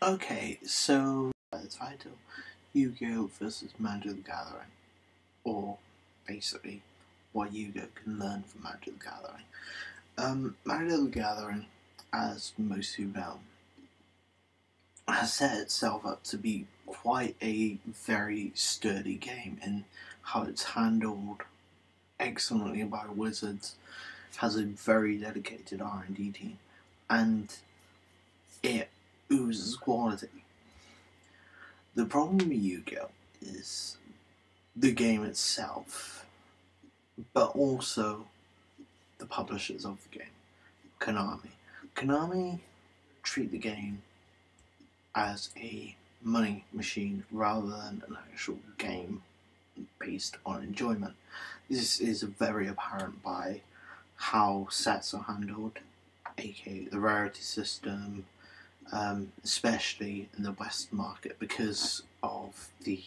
Okay, so by the title, Yu-Gi-Oh! Versus Magic the Gathering, or basically what Yu-Gi-Oh! Can learn from Magic the Gathering. Magic the Gathering, as most of you know, has set itself up to be quite a very sturdy game in how it's handled excellently by Wizards, has a very dedicated R&D team, and it oozes quality. The problem with Yu-Gi-Oh! Is the game itself, but also the publishers of the game, Konami. Konami treat the game as a money machine rather than an actual game based on enjoyment. This is very apparent by how sets are handled, aka the rarity system, especially in the Western market, because of the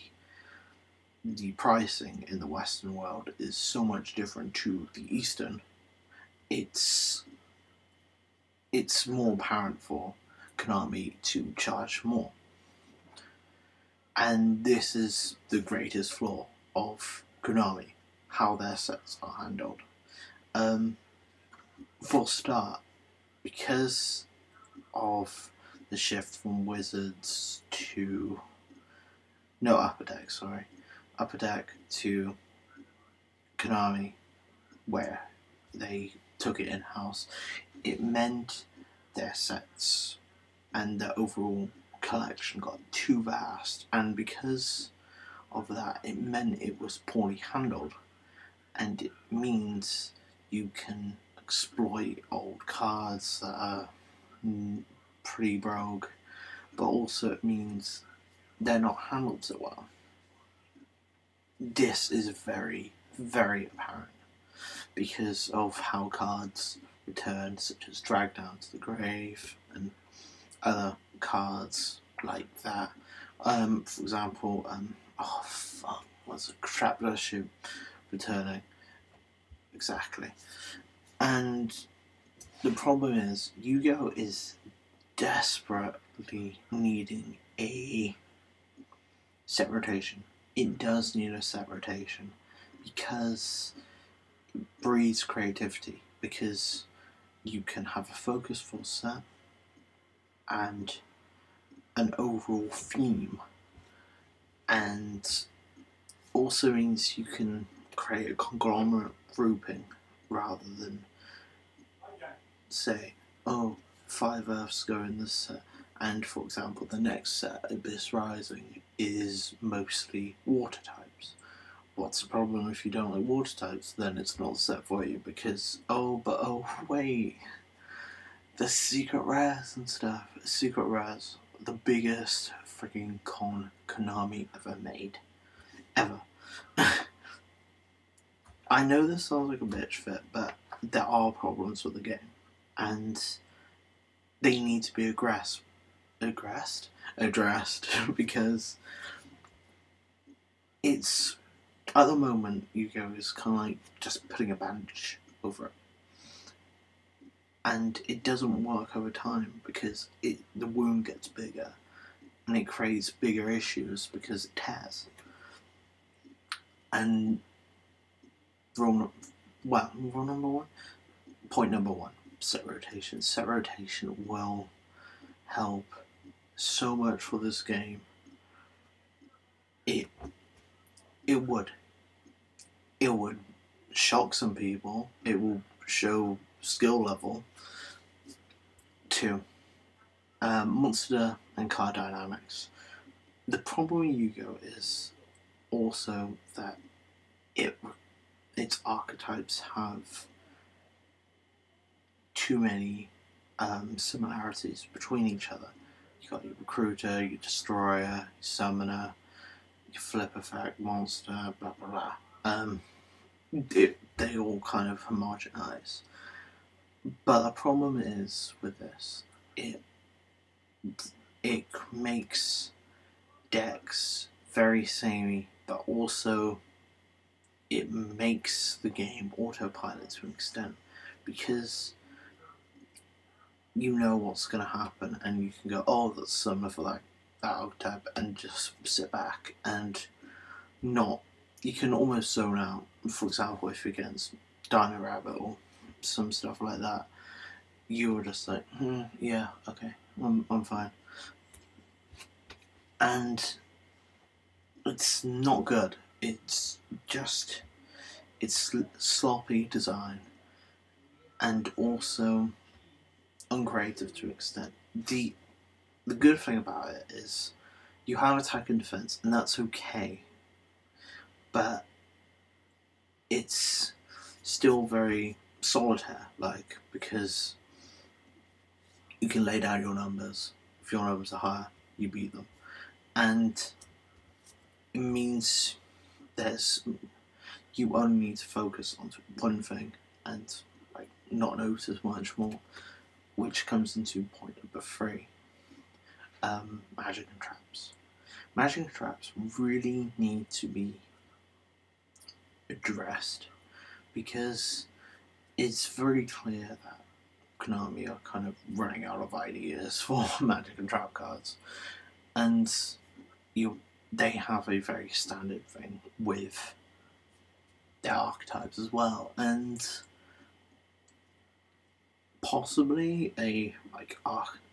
pricing in the Western world is so much different to the Eastern. It's more apparent for Konami to charge more, and this is the greatest flaw of Konami, how their sets are handled. For a start, because of the shift from Wizards to Upper Deck to Konami, where they took it in-house, it meant their sets and their overall collection got too vast, and because of that, it meant it was poorly handled, and it means you can exploit old cards that are pretty broke, but also it means they're not handled so well. This is very, very apparent because of how cards return, such as Drag Down to the Grave and other cards like that. For example, what's a Trapdoor Ship returning? Exactly. And the problem is, Yu-Gi-Oh! Is desperately needing a set rotation. It does need a set rotation because it breeds creativity, because you can have a focus for set and an overall theme, and also means you can create a conglomerate grouping rather than say, oh, 5 Earths go in this set, and for example the next set, Abyss Rising, is mostly water types. What's the problem if you don't like water types? Then it's not set for you because, wait, the secret rares and stuff. Secret rares, the biggest freaking con Konami ever made. Ever. I know this sounds like a bitch fit, but there are problems with the game, and they need to be addressed because it's, at the moment, Yu-Gi-Oh! Is kind of like just putting a bandage over it, and it doesn't work over time because the wound gets bigger and it creates bigger issues because it tears. And point number one, set rotation. Set rotation will help so much for this game. It would shock some people. It will show skill level to monster and card dynamics. The problem with Yu-Gi-Oh! Is also that its archetypes have too many similarities between each other. You got your Recruiter, your Destroyer, your Summoner, your Flip Effect, Monster, blah blah blah. They all kind of homogenize. But the problem is with this, it makes decks very samey, but also it makes the game autopilot to an extent, because you know what's going to happen, and you can go, oh, that's similar for that archetype, and just sit back and not. You can almost zone out. For example, if you're against Dino Rabbit or some stuff like that, you were just like, yeah, okay, I'm fine. And it's not good. It's just, it's sloppy design, and also uncreative to an extent. The good thing about it is you have attack and defense, and that's okay, but it's still very solitaire, like, because you can lay down your numbers. If your numbers are higher, you beat them, and it means you only need to focus on one thing and like not notice much more, which comes into point number 3. Magic and traps. Magic and traps really need to be addressed, because it's very clear that Konami are kind of running out of ideas for magic and trap cards, and they have a very standard thing with their archetypes as well, and possibly a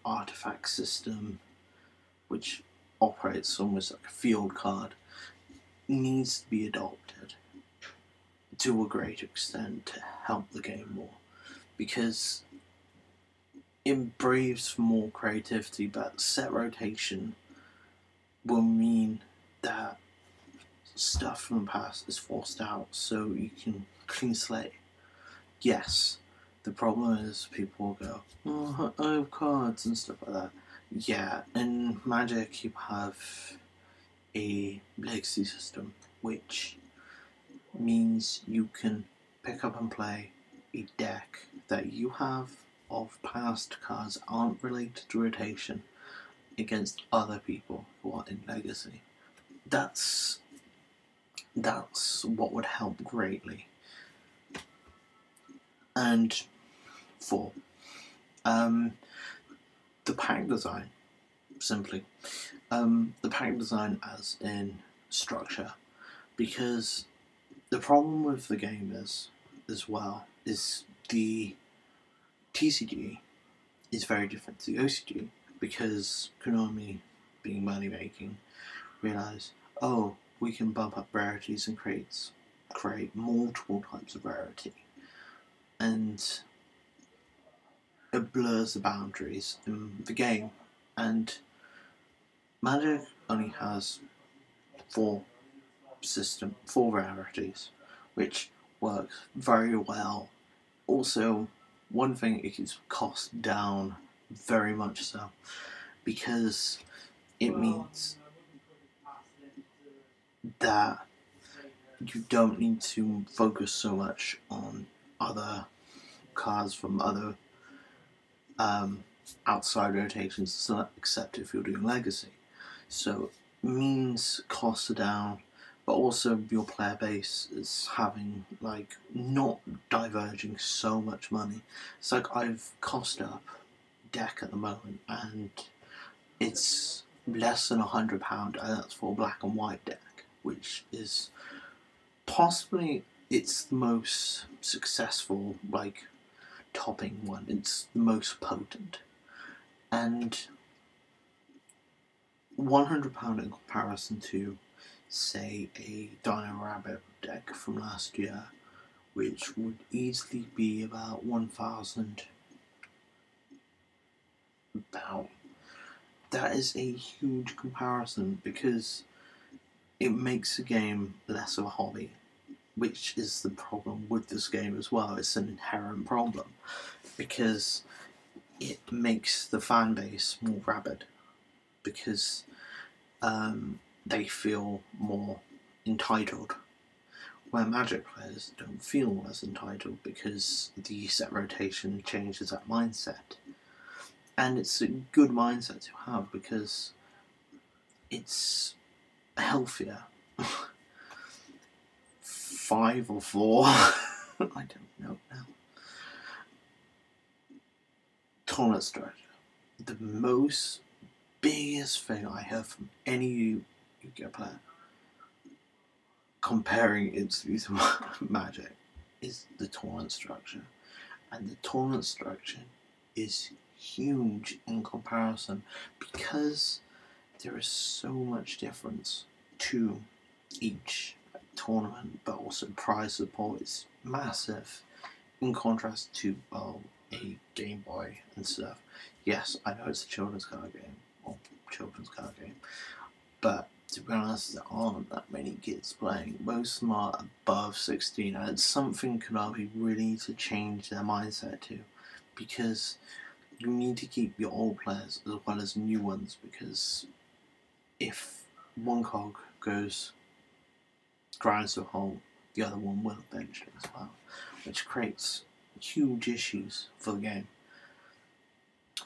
artifact system which operates almost like a field card needs to be adopted to a great extent to help the game more, because it braves for more creativity, but set rotation will mean that stuff from the past is forced out so you can clean slate. Yes, the problem is people will go, oh, I have cards and stuff like that. Yeah, in Magic you have a legacy system, which means you can pick up and play a deck that you have of past cards aren't related to rotation against other people who are in Legacy. That's what would help greatly. And 4, the pack design. Simply, the pack design as in structure, because the problem with the game is, as well, is the TCG is very different to the OCG, because Konami, being money making, realised, oh, we can bump up rarities and create multiple types of rarity, and it blurs the boundaries in the game. And Magic only has 4 rarities, which works very well. Also, one thing, it keeps cost down very much so, because it means that you don't need to focus so much on other cards from other outside rotations, except if you're doing Legacy. So it means costs are down, but also your player base is having, like, not diverging so much money. It's like I've cost up deck at the moment, and it's less than £100, and that's for a black and white deck, which is possibly it's the most successful, like, topping one. It's the most potent, and £100 in comparison to, say, a Dino Rabbit deck from last year, which would easily be about 1,000. That is a huge comparison, because it makes the game less of a hobby, which is the problem with this game as well. It's an inherent problem, because it makes the fan base more rabid, because they feel more entitled, where Magic players don't feel as entitled, because the set rotation changes that mindset. And it's a good mindset to have, because it's healthier. 5 or 4, I don't know now. tournament structure. The most biggest thing I heard from any Yu-Gi-Oh player comparing it to Magic is the tournament structure. And the tournament structure is huge in comparison because there is so much difference to each tournament, but also prize support is massive in contrast to a Game Boy and stuff. Yes, I know it's a children's card game, or children's card game, but to be honest, there aren't that many kids playing. Most of them are above 16, and it's something Konami really need to change their mindset to, because you need to keep your old players as well as new ones, because if one cog grinds to a halt, the other one will eventually as well, which creates huge issues for the game,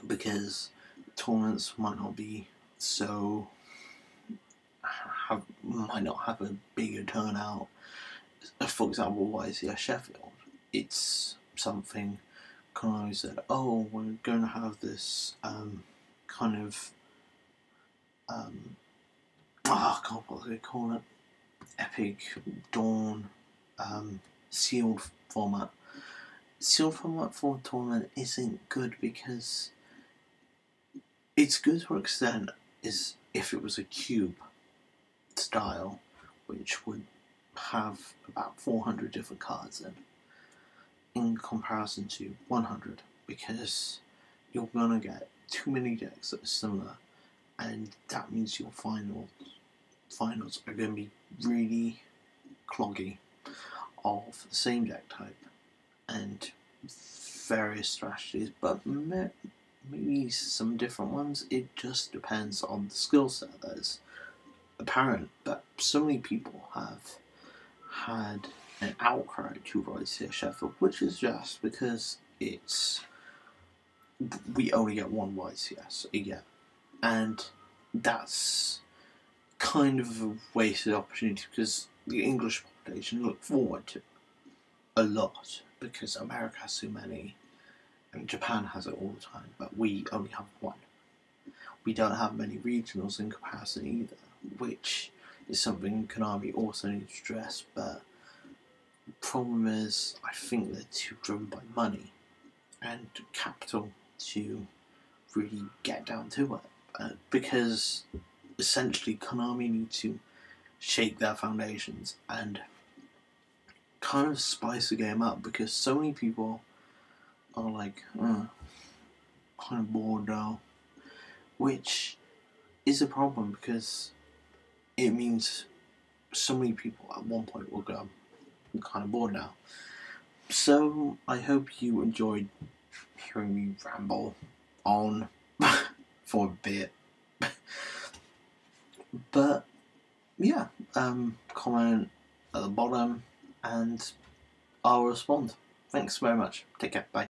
because tournaments might not be so might not have a bigger turnout. For example, YCS Sheffield, it's something Konami said, oh, we're going to have this kind of I can't what they call it, Epic Dawn sealed format. Sealed format for a tournament isn't good because it's good to an extent is if it was a cube style, which would have about 400 different cards in comparison to 100, because you're gonna get too many decks that are similar, and that means your finals are going to be really cloggy of the same deck type and various strategies, but maybe some different ones. It just depends on the skill set that is apparent. But so many people have had an outcry to YCS Sheffield, which is just because we only get one YCS a year, and that's kind of a wasted opportunity because the English population look forward to a lot because America has so many and Japan has it all the time, but we only have one. We don't have many regionals in comparison either, which is something Konami also needs to address, but the problem is I think they're too driven by money and capital to really get down to it, because essentially Konami need to shake their foundations and kind of spice the game up, because so many people are like, kind of bored now, which is a problem because it means so many people at one point will go, I'm kind of bored now. So I hope you enjoyed hearing me ramble on for a bit. But yeah, comment at the bottom and I'll respond. Thanks very much. Take care. Bye.